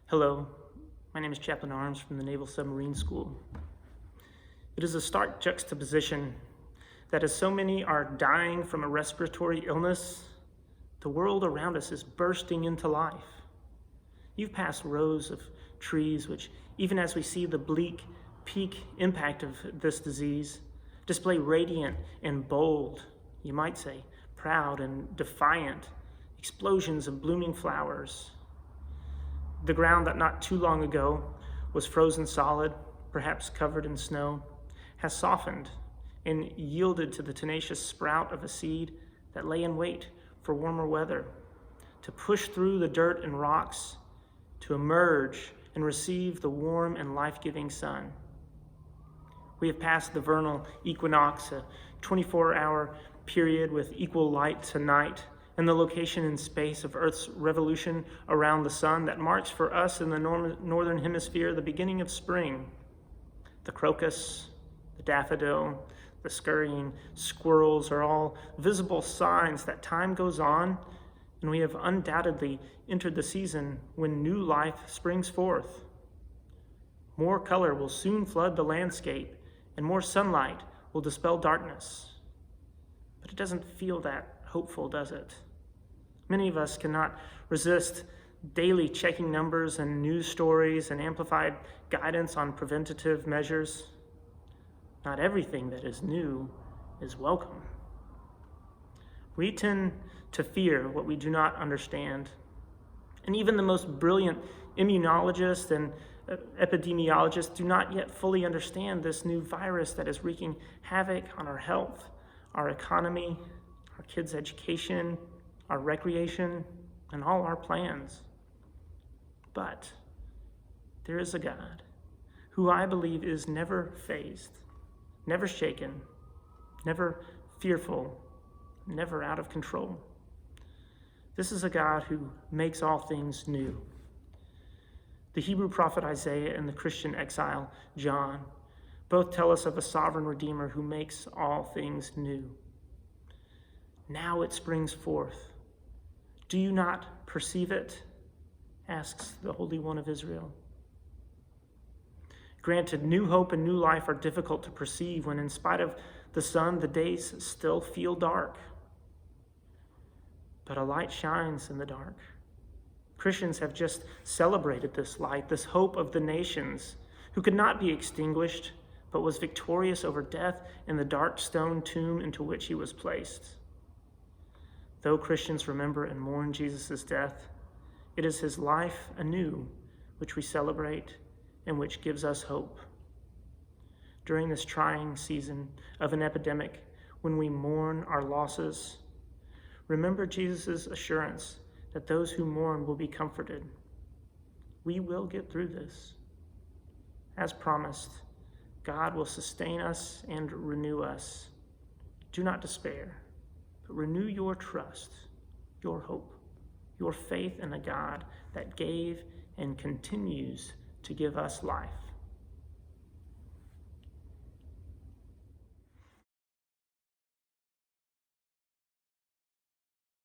Hello, my name is Chaplain Arms from the Naval Submarine School. It is a stark juxtaposition that as so many are dying from a respiratory illness, the world around us is bursting into life. You've passed rows of trees which, even as we see the bleak peak impact of this disease, display radiant and bold, you might say, proud and defiant explosions of blooming flowers. The ground that not too long ago was frozen solid, perhaps covered in snow, has softened and yielded to the tenacious sprout of a seed that lay in wait for warmer weather, to push through the dirt and rocks, to emerge and receive the warm and life-giving sun. We have passed the vernal equinox, a 24-hour period with equal light to night, and the location in space of Earth's revolution around the sun that marks for us in the northern hemisphere the beginning of spring. The crocus, the daffodil, the scurrying squirrels are all visible signs that time goes on, and we have undoubtedly entered the season when new life springs forth. More color will soon flood the landscape, and more sunlight will dispel darkness. But it doesn't feel that hopeful, does it? Many of us cannot resist daily checking numbers and news stories and amplified guidance on preventative measures. Not everything that is new is welcome. We tend to fear what we do not understand. And even the most brilliant immunologists and epidemiologists do not yet fully understand this new virus that is wreaking havoc on our health, our economy, our kids' education, our recreation, and all our plans. But there is a God who I believe is never fazed, never shaken, never fearful, never out of control. This is a God who makes all things new. The Hebrew prophet Isaiah and the Christian exile John both tell us of a sovereign Redeemer who makes all things new. Now it springs forth. Do you not perceive it? Asks the Holy One of Israel. Granted, new hope and new life are difficult to perceive when, in spite of the sun, the days still feel dark. But a light shines in the dark. Christians have just celebrated this light, this hope of the nations, who could not be extinguished, but was victorious over death in the dark stone tomb into which he was placed. Though Christians remember and mourn Jesus' death, it is his life anew which we celebrate and which gives us hope. During this trying season of an epidemic, when we mourn our losses, remember Jesus' assurance that those who mourn will be comforted. We will get through this. As promised, God will sustain us and renew us. Do not despair, but renew your trust, your hope, your faith in a God that gave and continues to give us life.